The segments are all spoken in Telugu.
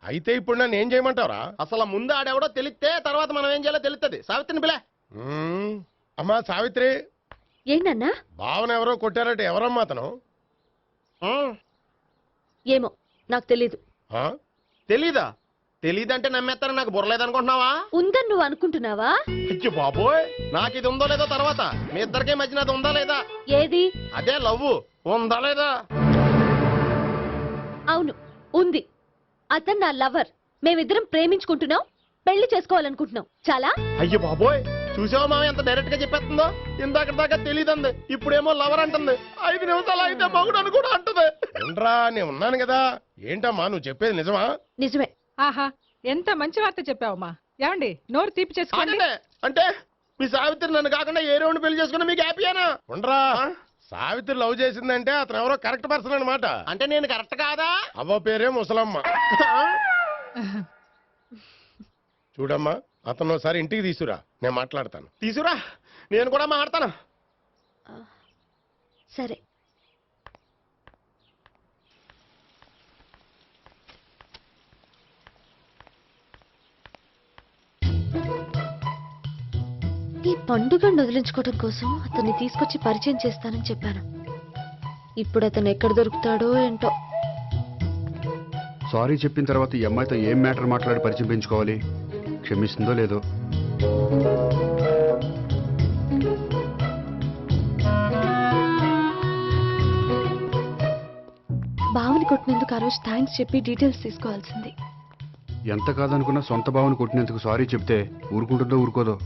అయితే ఇప్పుడు నన్ను ఏం చేయమంటావరా? అసలు ముందు ఆడెవడో తెలిస్తే తర్వాత మనం ఏం చేయాలో తెలుస్తుంది. సావిత్రిని పిల్ల. అమ్మా సావిత్రి. ఏంటన్నా? భావన ఎవరో కొట్టారట, ఎవరమ్మా అతను? ఏమో నాకు తెలీదు. తెలీదా? తెలీదంటే నమ్మేస్తారని నాకు బుర్రలేదనుకుంటున్నావా? ఉందని నువ్వు అనుకుంటున్నావా? అయ్యో బాబోయ్, నాకు ఇది ఉందో లేదో తర్వాత. మీ ఇద్దరికే మధ్యన అది ఉందా లేదా? ఏది? అదే లవ్ ఉందా లేదా? అవును ఉంది. అతను నా లవర్. మేమిద్దరం ప్రేమించుకుంటున్నాం, పెళ్లి చేసుకోవాలనుకుంటున్నాం. చాలా. అయ్యో బాబోయ్, చూసావా మామ ఎంత డైరెక్ట్ గా చెప్పేస్తుందో? ఇందాక దాకా తెలియదండి, ఇప్పుడేమో లవర్ అంటుంది. 5 నిమిషాలు అయితే మగుడు అని కూడా అంటుంది. ఏంట్రా, నేను ఉన్నాను కదా. ఏంటమ్మా నువ్వు చెప్పేది నిజమా? నిజమే. ఆహా, ఎంత మంచి వార్త చెప్పావమ్మా. ఏమండి, నోరు తీపి చేసుకోండి. అంటే మీ సావిత్రి నన్ను కాకుండా ఏ రౌండ్ పెళ్లి చేసుకున్నా మీకు హ్యాపీయేనా? ఉండరా, సావిత్రి లవ్ చేసిందంటే అతను ఎవరో కరెక్ట్ పర్సన్ అనమాట. అంటే నేను కరెక్ట్ కాదా? అవ్వ పేరే ముసలమ్మ. చూడమ్మా, అతను ఒకసారి ఇంటికి తీసుకురా, నేను మాట్లాడతాను. తీసురా, నేను కూడా మాట్లాడతాను. సరే. ఈ పండుగను వదిలించుకోవడం కోసం అతన్ని తీసుకొచ్చి పరిచయం చేస్తానని చెప్పాను. ఇప్పుడు అతను ఎక్కడ దొరుకుతాడో ఏంటో. సారీ చెప్పిన తర్వాత ఈ అమ్మాయితో ఏం మ్యాటర్ మాట్లాడి పరిచయం పెంచుకోవాలి? క్షమిస్తుందో లేదో. బావని కొట్టినందుకు ఆ రోజు థ్యాంక్స్ చెప్పి డీటెయిల్స్ తీసుకోవాల్సింది. ఎంత కాదనుకున్నా సొంత భావను కొట్టినందుకు సారీ చెప్తే ఊరుకుంటుందో ఊరుకోదో.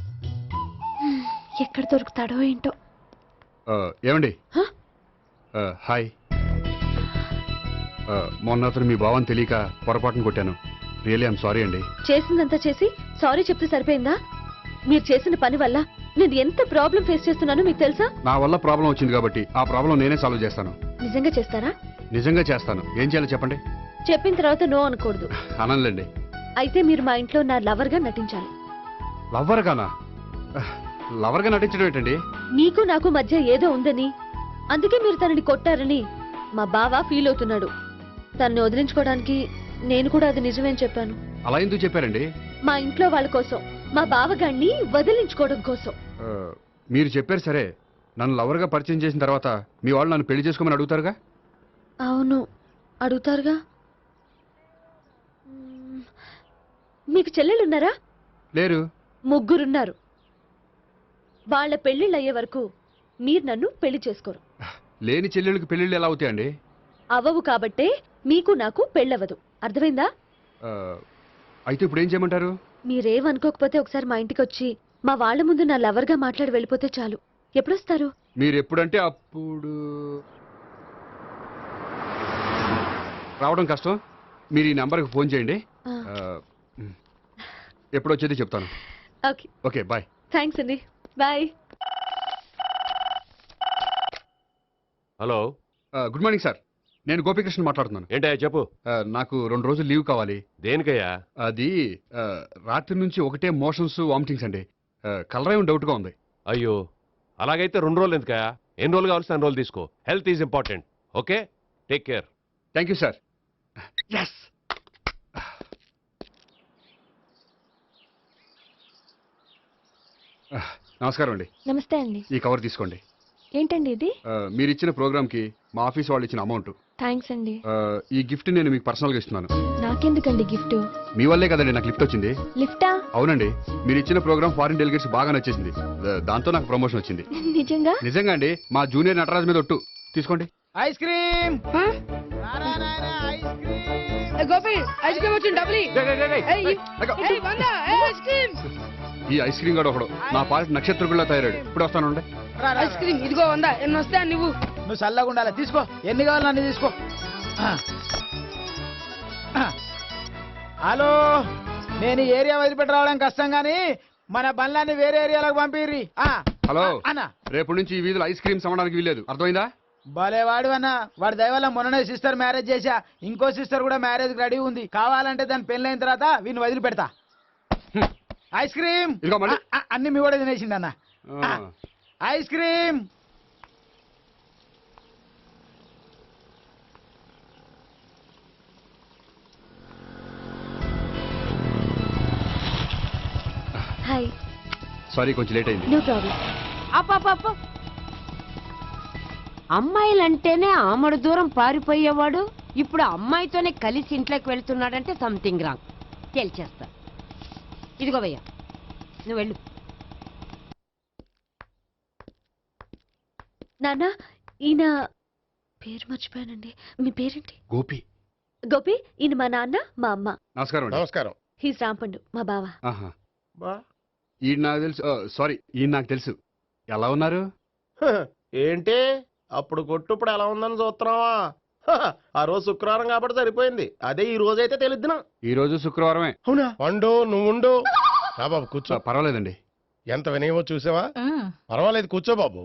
ఎక్కడ దొరుకుతాడో ఏంటో. ఏమండి, హాయ్. మొన్న అతను మీ భావం తెలియక పొరపాటును కొట్టాను. రియల్లీ ఐఎమ్ సారీ అండి. చేసిందంతా చేసి సారీ చెప్తే సరిపోయిందా? మీరు చేసిన పని వల్ల నేను ఎంత ప్రాబ్లం ఫేస్ చేస్తున్నానో మీకు తెలుసా? నా వల్ల ప్రాబ్లం వచ్చింది కాబట్టి ఆ ప్రాబ్లం నేనే సాల్వ్ చేస్తాను. నిజంగా చేస్తారా? నిజంగా చేస్తాను. ఏం చేయాలో చెప్పండి. చెప్పిన తర్వాత నో అనకూడదు. అనంలేండి. అయితే మీరు మా ఇంట్లో నా లవర్ గా నటించాలి. లవర్ గానా? లవర్ గా నటించడం ఏంటండి? మీకు నాకు మధ్య ఏదో ఉందని, అందుకే మీరు తనని కొట్టారని మా బావ ఫీల్ అవుతున్నాడు. తనని వదిలించుకోవడానికి నేను కూడా అది నిజమేని చెప్పాను. అలా ఎందుకు చెప్పారండి? మా ఇంట్లో వాళ్ళ కోసం, మా బావగాన్ని వదిలించుకోవడం కోసం. మీరు చెప్పారు సరే, నన్ను లవర్ గా పరిచయం చేసిన తర్వాత మీ వాళ్ళు నన్ను పెళ్లి చేసుకోమని అడుగుతారుగా? అవును, అడుగుతారుగా. మీకు చెల్లెలున్నారా? లేరు. ముగ్గురున్నారు. వాళ్ళ పెళ్లిళ్ళు అయ్యే వరకు మీరు నన్ను పెళ్లి చేసుకోరు. లేని చెల్లెళ్ళకి పెళ్లిళ్ళు ఎలా అవుతాయండి? అవ్వవు కాబట్టే మీకు నాకు పెళ్ళవదు. అర్థమైందా? అయితే ఇప్పుడు ఏం చేయమంటారు? మీరేమనుకోకపోతే ఒకసారి మా ఇంటికి వచ్చి మా వాళ్ళ ముందు నా లవర్ గా మాట్లాడి వెళ్ళిపోతే చాలు. ఎప్పుడొస్తారు? మీరు ఎప్పుడంటే అప్పుడు. రావడం కష్టం. మీరు ఈ నంబర్కి ఫోన్ చేయండి. ఎప్పుడు వచ్చేది చెప్తాను. ఓకే. Okay, bye. థ్యాంక్స్ అండి, bye. Hello, good morning sir. నేను గోపికృష్ణ మాట్లాడుతున్నాను. ఏంటయ్యా చెప్పు. నాకు 2 రోజులు లీవ్ కావాలి. దేనికయ్యా? అది రాత్రి నుంచి ఒకటే మోషన్స్, వామిటింగ్స్ అండి. కలరేం డౌట్గా ఉంది. అయ్యో, అలాగైతే 2 రోజులు ఎందుకయ్యా? ఎన్ని రోజులు కావాల్సిన 2 రోజులు తీసుకో. Health is important. Okay, take care. Thank you sir. Yes. నమస్కారం అండి. నమస్తే అండి. ఈ కవర్ తీసుకోండి. ఏంటండి ఇది? మీరు ఇచ్చిన ప్రోగ్రామ్కి మా ఆఫీస్ వాళ్ళు ఇచ్చిన అమౌంట్. థ్యాంక్స్ అండి. ఈ గిఫ్ట్ నేను మీకు పర్సనల్గా ఇస్తున్నాను. నాకెందుకండి గిఫ్ట్? మీ వల్లే కదండి నాకు లిఫ్ట్ వచ్చింది. లిఫ్టా? అవునండి, మీరు ఇచ్చిన ప్రోగ్రామ్ ఫారిన్ డెలిగేట్స్ బాగా నచ్చేసింది. దాంతో నాకు ప్రమోషన్ వచ్చింది. నిజంగా? నిజంగా అండి. మా జూనియర్ నటరాజ్ మీద ఒట్టు. తీసుకోండి. Ice cream. Gopi, ice cream వచ్చింది. డబ్బులు ఈ ఐస్ క్రీమ్ గడు ఒకడు నా పాలిట నక్షత్రకుల్లా తయారాడు. ఇప్పుడు వస్తానండి. ఐస్ క్రీమ్ ఇదిగో 100. ఎన్ని వస్తా నువ్వు చల్లగా ఉండాలి. తీసుకో, ఎన్ని కావాలి అన్ని తీసుకో. హలో, నేను ఈ ఏరియా వదిలిపెట్టి రావడం కష్టం గానీ మన బండ్లన్నీ వేరే ఏరియాలకు పంపిర్రి. హలో అన్న, రేపు నుంచి ఈ వీధిలో ఐస్ క్రీమ్స్ అమ్మడానికి వీల్లేదు. అర్థమైందా? భలేవాడు అన్న. వాడి దయవల్ల మొన్ననే సిస్టర్ మ్యారేజ్ చేశా. ఇంకో సిస్టర్ కూడా మ్యారేజ్ రెడీ ఉంది. కావాలంటే దాని పెళ్ళైన తర్వాత వీడిని వదిలిపెడతా. ఐస్ క్రీమ్ అన్ని మీ కూడా తినేసింది అన్న. Ice cream. హాయ్. సారీ కొంచెం లేట్ అయింది. No problem. అప్ప అమ్మాయిలంటేనే ఆమడు దూరం పారిపోయేవాడు ఇప్పుడు అమ్మాయితోనే కలిసి ఇంట్లోకి వెళ్తున్నాడంటే సంథింగ్ రాంగ్. తేల్చేస్తా. ఇదిగో భయ్యా, నువ్వు వెళ్ళు. నాన్న, ఈయన పేరు మర్చిపోయానండి. మీ పేరేంటి? గోపి. గోపి. ఈయన మా నాన్న, మా అమ్మ. నమస్కారం అండి. నమస్కారం. హీస్ రాంపండు, మా బావ. ఆహా. బా ఈయన నాకు తెలుసు. సారీ, ఈయన నాకు తెలుసు. ఎలా ఉన్నారు? ఏంటి అప్పుడు కొట్టు ఇప్పుడు ఎలా ఉందని చూస్తున్నావా? ఆ రోజు శుక్రవారం కాబట్టి సరిపోయింది. అదే ఈ రోజు అయితే తెలిద్దునా. ఈ రోజు శుక్రవారమే. అవునా? పండు నువ్వు ఉండు. రా బాబు కూర్చో. పర్వాలేదండి. ఎంత వినయమో చూసావా? ఆ, పర్వాలేదు కూర్చో బాబు.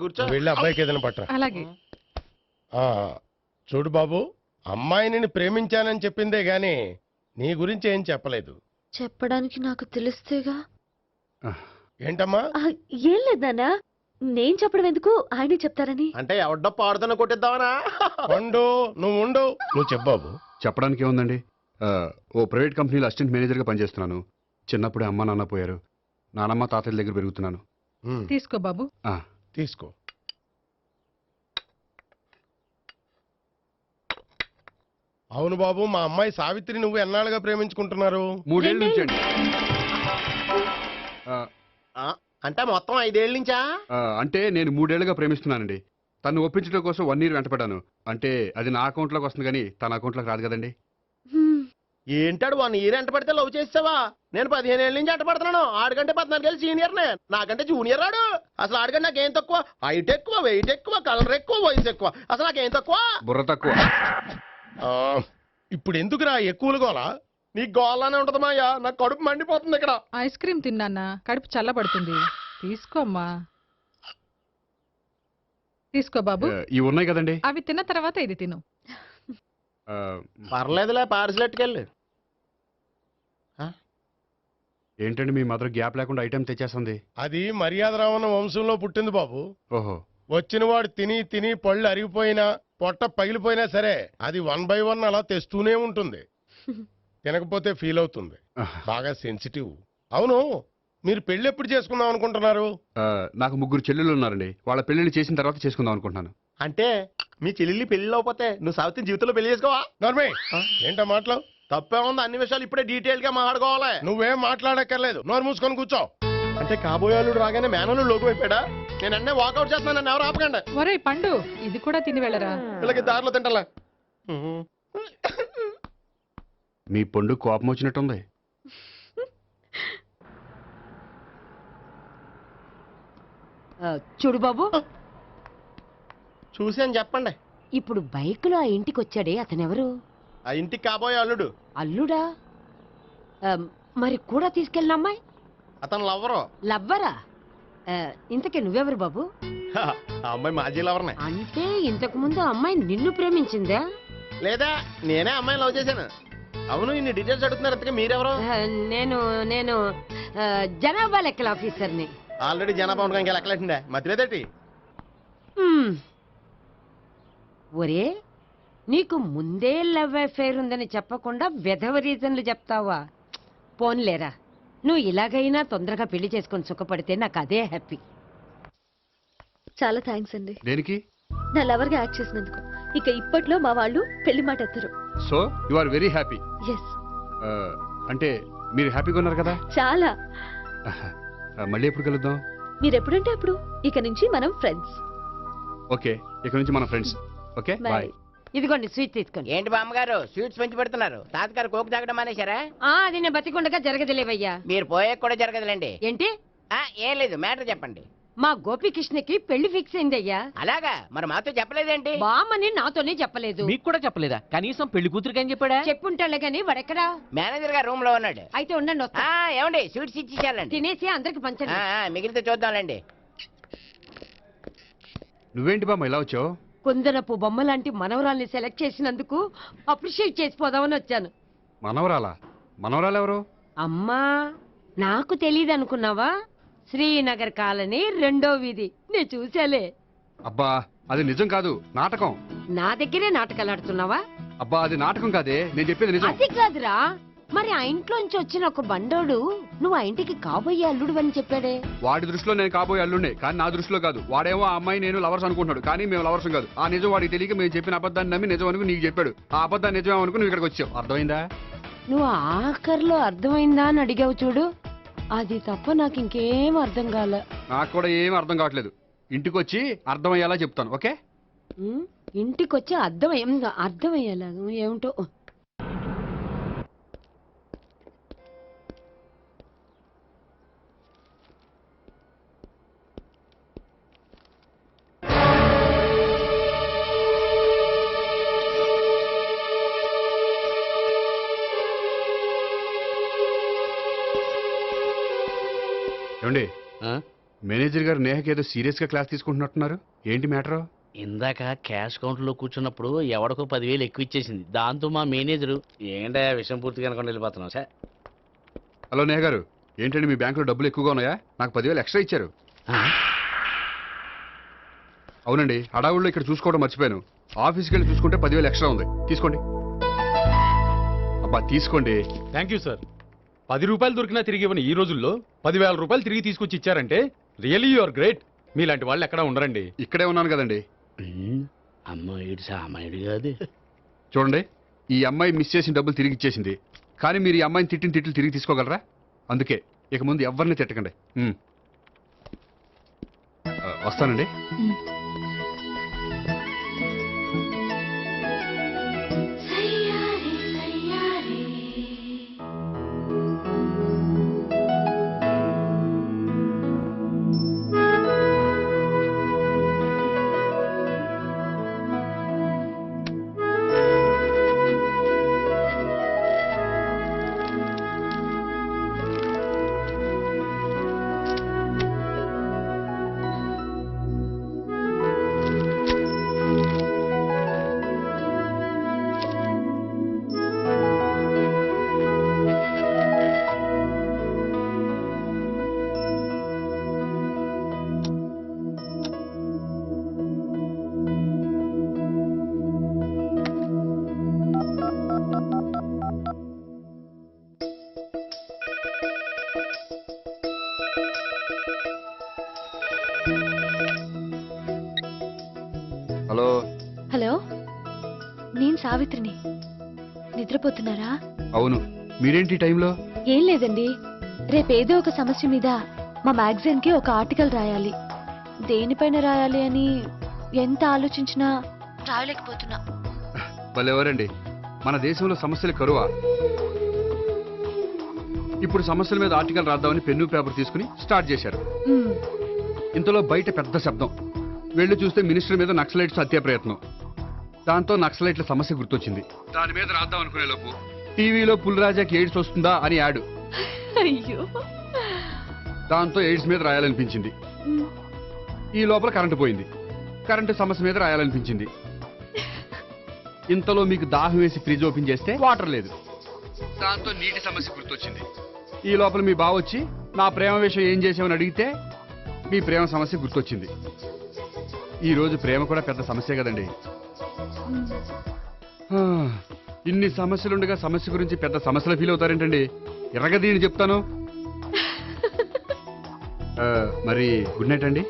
కూర్చో. నువ్వు వెళ్ళి అబ్బాయికి ఏదైనా పట్టరా. అలాగే. ఆ, చూడు బాబు, అమ్మాయిని నేను ప్రేమించానని చెప్పిందే గాని నీ గురించి ఏం చెప్పలేదు. చెప్పడానికి నాకు తెలిస్తేగా. ఏంటమ్మా? ఏం లేదు నాన్న, నేను చెప్పడం ఎందుకు, ఆయనే చెప్తారని. అంటే ఎవడ్డో పాడుతున్న కొట్టిద్దామనా? పండు నువ్వు ఉండు. నువ్వు చెప్పు బాబు. చెప్పడానికి ఏముందండి, ఓ ప్రైవేట్ కంపెనీలో అసిస్టెంట్ మేనేజర్గా పనిచేస్తున్నాను. చిన్నప్పుడే అమ్మ నాన్న పోయారు. నానమ్మ తాతయ్య దగ్గర పెరుగుతున్నాను. ఉమ్, తీసుకో బాబు. ఆ, తీసుకో. అవును బాబు, మా అమ్మాయి సావిత్రి నువ్వు ఎన్నాళ్ళుగా ప్రేమించుకుంటున్నారు? 3 ఏళ్ళ నుంచి అండి. అంటే మొత్తం 5 ఏళ్ళ నుంచా? అంటే నేను 3 ఏళ్ళుగా ప్రేమిస్తున్నానండి. తను ఒప్పించడం కోసం 1 year వెంటపడ్డాను. అంటే అది నా అకౌంట్లోకి వస్తుంది కానీ తన అకౌంట్లోకి రాదు కదండి. హ్మ్. ఏంటాడు 1 year ఎంట పడితే లవ్ చేసావా? నేను 15 ఏళ్ళ నుంచి ఎంట పడుతున్నాను. ఆడికంటే 14 ఏళ్ళు సీనియర్నే, నాకంటే జూనియర్ రాడు. అసలు ఆడికంటే నాకేం తక్కువ? హైట్ ఎక్కువ, వెయిట్ ఎక్కువ, కలర్ ఎక్కువ, వయసు ఎక్కువ. అసలు నాకేం తక్కువ? బుర్ర తక్కువ. ఆ, ఇప్పుడు ఎందుకురా ఎక్కువలు గోలా? నీకు గోళ్ళనే ఉంటది మాయా, నాకు కడుపు మండిపోతుంది ఇక్కడ. ఐస్ క్రీమ్ తిన్నానా, కడుపు చల్లబడుతుంది. తీసుకోమ్మా. తీసుకో బాబు. ఇవి ఉన్నాయి కదండి. అవి తిన్న తర్వాత ఇది తిను. ఆ, పర్లేదులే, పార్సిల్ ఎట్టుకెళ్ళి. ఏంటండి మీ మదర్ గ్యాప్ లేకుండా ఐటెం తెచ్చేస్తుంది? అది మర్యాద రావణ వంశంలో పుట్టింది బాబు. ఓహో. వచ్చినవాడు తిని తిని పళ్ళు అరిగిపోయినా పొట్ట పగిలిపోయినా సరే అది 1 by 1 అలా తెస్తూనే ఉంటుంది. తినకపోతే ఫీల్ అవుతుంది. బాగా సెన్సిటివ్. అవును, మీరు పెళ్లి ఎప్పుడు చేసుకుందాం అనుకుంటున్నారు? నాకు 3 చెల్లెళ్ళు ఉన్నారండి. వాళ్ళ పెళ్లిళ్ళు చేసిన తర్వాత చేసుకుందాం అనుకుంటున్నాను. అంటే మీ చెల్లెల్ని పెళ్లి లేకపోతే నువ్వు సావిత్రి జీవితంలో పెళ్లి చేసుకోవా? నర్మే, ఏంటో మాటలు? తప్పే ఉంది, అన్ని విషయాలు ఇప్పుడే డీటెయిల్ గా మాట్లాడుకోవాలి. నువ్వేం మాట్లాడక్కర్లేదు, నోరు మూసుకొని కూర్చో. అంటే కాబోయేవాళ్ళు రాగానే మేనలు లోకి అయిపోయాడా? నేను అన్నీ వాకౌట్ చేస్తున్నాను, నన్ను ఎవరు ఆపకండి. ఒరే పండు, ఇది కూడా తిని వెళ్ళరా. వీళ్ళకి దారిలో తింటలా. మీ పండు కోపం వచ్చినట్టుంది. చూడు బాబు, చూసి అని చెప్పండి. ఇప్పుడు బైక్ లో ఆ ఇంటికి వచ్చాడే అతనెవరు? ఆ ఇంటికి కాబోయే అల్లుడు. అల్లుడా? మరి కూడా తీసుకెళ్ళిన అమ్మాయి అతను లవ్వరు. లవ్వరా? ఇంతకీ నువ్వెవరు బాబు? ఆ అమ్మాయి మాజీ లవర్నే. అంటే ఇంతకు ముందు అమ్మాయి నిన్ను ప్రేమించిందా? లేదా నేనే అమ్మాయిని లవ్ చేశాను. అవును, ఇన్ని డీటెయిల్స్ అడుగుతున్నారు. ఇంతకీ మీరెవరు? నేను నేను జనాభా లెక్కల ఆఫీసర్ని. ఆల్రెడీ జనాభా ఉండగా ఇంకా లెక్కలేటండే మధ్యలేదేటి? ఒరే, నీకు ముందే లవ్ అఫైర్ ఉందని చెప్పకుండా వెధవ రీజన్లు చెప్తావా? పోన్లేరా, నువ్వు ఇలాగైనా తొందరగా పెళ్లి చేసుకొని సుఖపడితే నాకు అదే హ్యాపీ. చాలా థ్యాంక్స్ అండి, దేనికి? నా లవర్ గా యాక్ట్ చేసినందుకు. ఇక ఇప్పట్లో మా వాళ్ళు పెళ్లి మాట ఎత్తరు. So you are very happy. Yes, అంటే మీరు హ్యాపీగా ఉన్నారు కదా? చాలా. మళ్ళీ ఎప్పుడు కలుద్దాం? మీరు ఎప్పుడంటే అప్పుడు. ఇక నుంచి మనం ఫ్రెండ్స్. ఓకే, ఇక నుంచి మన ఫ్రెండ్స్. Okay, bye. ఇదిగోండి స్వీట్ తీసుకోండి. ఏంటి బామ్మగారు స్వీట్స్ పెంచి పెడుతున్నారు? తాతగారు కోక్ తాగడం మానేశారా? అది నేను బతికుండగా జరగదులేవయ్యా. మీరు పోయే కూడా జరగదులేండి. ఏంటి? ఏం లేదు, మ్యాటర్ చెప్పండి. మా గోపికృష్ణకి పెళ్లి ఫిక్స్ అయిందయ్యా. అలాగా? మరి మాతో చెప్పలేదేంటి? బామ్మని నాతోనే చెప్పలేదు. మీకు కూడా చెప్పలేదా? కనీసం పెళ్లి కూతురికి అని చెప్పాడా? చెప్పుంటాలే గాని వాడెక్కడా? మేనేజర్ గారు రూమ్ లో ఉన్నాడు. అయితే ఉండండి, వస్తా. ఏమండి స్వీట్స్ ఇచ్చేసాలండి. తినేసి అందరికి పంచండి. మిగిలితే చూద్దాంలేండి. నువ్వేంటి బామ్మ ఇలా వచ్చావు? కుందనపు బొమ్మ లాంటి మనవరాల్ని సెలెక్ట్ చేసినందుకు అప్రిషియేట్ చేసిపోదామని వచ్చాను. మనవరాలా? మనవరాలు ఎవరు? అమ్మా, నాకు తెలియదు అనుకున్నావా? శ్రీనగర్ కాలనీ 2వ వీధి. నేను చూసాలే. అబ్బా, అది నిజం కాదు, నాటకం. నా దగ్గరే నాటకాలు ఆడుతున్నావా? అబ్బా, అది నాటకం కాదే, నేను చెప్పేది నిజం. అది కాదురా, మరి ఆ ఇంట్లోంచి వచ్చిన ఒక బండోడు నువ్వు ఆ ఇంటికి కాబోయే అల్లుడు అని చెప్పాడే. వాడి దృష్టిలో నేను కాబోయే అల్లుండే, కానీ నా దృష్టిలో కాదు. వాడేమో ఆ అమ్మాయి నేను లవర్స్ అనుకుంటున్నాడు, కానీ మేము లవర్స్ కాదు. ఆ నిజం వాడికి తెలియక మేము చెప్పిన అబద్ధాన్ని నమ్మి నిజం అనుకుని నీకు చెప్పాడు. ఆ అబద్ధాన్ని నిజం అనుకుని నువ్వు ఇక్కడికి వచ్చావు. అర్థమైందా? నువ్వు ఆఖరిలో అర్థమైందా అని అడిగావు చూడు, అది తప్ప నాకు ఇంకేం అర్థం కాలే. నాకు కూడా ఏం అర్థం కావట్లేదు. ఇంటికి వచ్చి అర్థమయ్యేలా చెప్తాను, ఓకే? ఇంటికొచ్చి అర్థమయ్యేలా ఏమిటో. ఏమండి, మేనేజర్ గారు నేహకి ఏదో సీరియస్ గా క్లాస్ తీసుకుంటున్నట్టున్నారు. ఏంటి మ్యాటర్? ఇందాక క్యాష్ కౌంటర్ లో కూర్చున్నప్పుడు ఎవడికో 10,000 ఎక్కువ ఇచ్చేసింది. దాంతో మా మేనేజరు ఏంటా విషయం పూర్తిగా అనుకుని వెళ్ళిపోతున్నాం సార్. హలో నేహ గారు, ఏంటండి మీ బ్యాంకులో డబ్బులు ఎక్కువగా ఉన్నాయా? నాకు 10,000 ఎక్స్ట్రా ఇచ్చారు. అవునండి, హడావుల్లో ఇక్కడ చూసుకోవడం మర్చిపోయాను. ఆఫీస్కి వెళ్ళి చూసుకుంటే 10,000 ఎక్స్ట్రా ఉంది. తీసుకోండి. అబ్బా తీసుకోండి. Thank you sir. 10 రూపాయలు దొరికినా తిరిగి ఇవ్వని ఈ రోజుల్లో 10,000 రూపాయలు తిరిగి తీసుకొచ్చి ఇచ్చారంటే రియలీ యు ఆర్ గ్రేట్. మీలాంటి వాళ్ళు ఎక్కడా ఉండరండి. ఇక్కడే ఉన్నాను కదండి. అమ్మాయిడు సామాయుడు కాదు. చూడండి, ఈ అమ్మాయి మిస్ చేసిన డబ్బులు తిరిగి ఇచ్చేసింది, కానీ మీరు ఈ అమ్మాయిని తిట్టిన తిట్లు తిరిగి తీసుకోగలరా? అందుకే ఇక ముందు ఎవరిని తిట్టకండి. వస్తానండి. హలో. హలో, నేను సావిత్రిని. నిద్రపోతున్నారా? అవును. మీరేంటి ఈ టైంలో? ఏం లేదండి, రేపేదో ఒక సమస్య మీద మా మ్యాగజైన్ కి ఒక ఆర్టికల్ రాయాలి. దేనిపైన రాయాలి అని ఎంత ఆలోచించినా రాయలేకపోతున్నా. వాళ్ళెవరండి, మన దేశంలో సమస్యలు కరువా? ఇప్పుడు సమస్యల మీద ఆర్టికల్ రాద్దామని పెన్ను పేపర్ తీసుకుని స్టార్ట్ చేశారు. ఇంతలో బయట పెద్ద శబ్దం. వెళ్ళి చూస్తే మినిస్టర్ మీద నక్సలైట్స్ హత్య ప్రయత్నం. దాంతో నక్సలైట్ల సమస్య గుర్తొచ్చింది. దాని మీద రాద్దాం అనుకునే లోపు టీవీలో పుల్రాజాకి ఎయిడ్స్ వస్తుందా అని యాడ్. అయ్యో, దాంతో ఎయిడ్స్ మీద రాయాలనిపించింది. ఈ లోపల కరెంటు పోయింది. కరెంటు సమస్య మీద రాయాలనిపించింది. ఇంతలో మీకు దాహం వేసి ఫ్రిడ్జ్ ఓపెన్ చేస్తే వాటర్ లేదు. దాంతో నీటి సమస్య గుర్తొచ్చింది. ఈ లోపల మీ బావ వచ్చి నా ప్రేమ విషయం ఏం చేసామని అడిగితే మీ ప్రేమ సమస్య గుర్తొచ్చింది. ఈ రోజు ప్రేమ కూడా పెద్ద సమస్య కదండి. ఇన్ని సమస్యలుండగా సమస్య గురించి పెద్ద సమస్యలు ఫీల్ అవుతారేంటండి? ఎర్రగదీని చెప్తాను. మరి గుడ్ నైట్ అండి.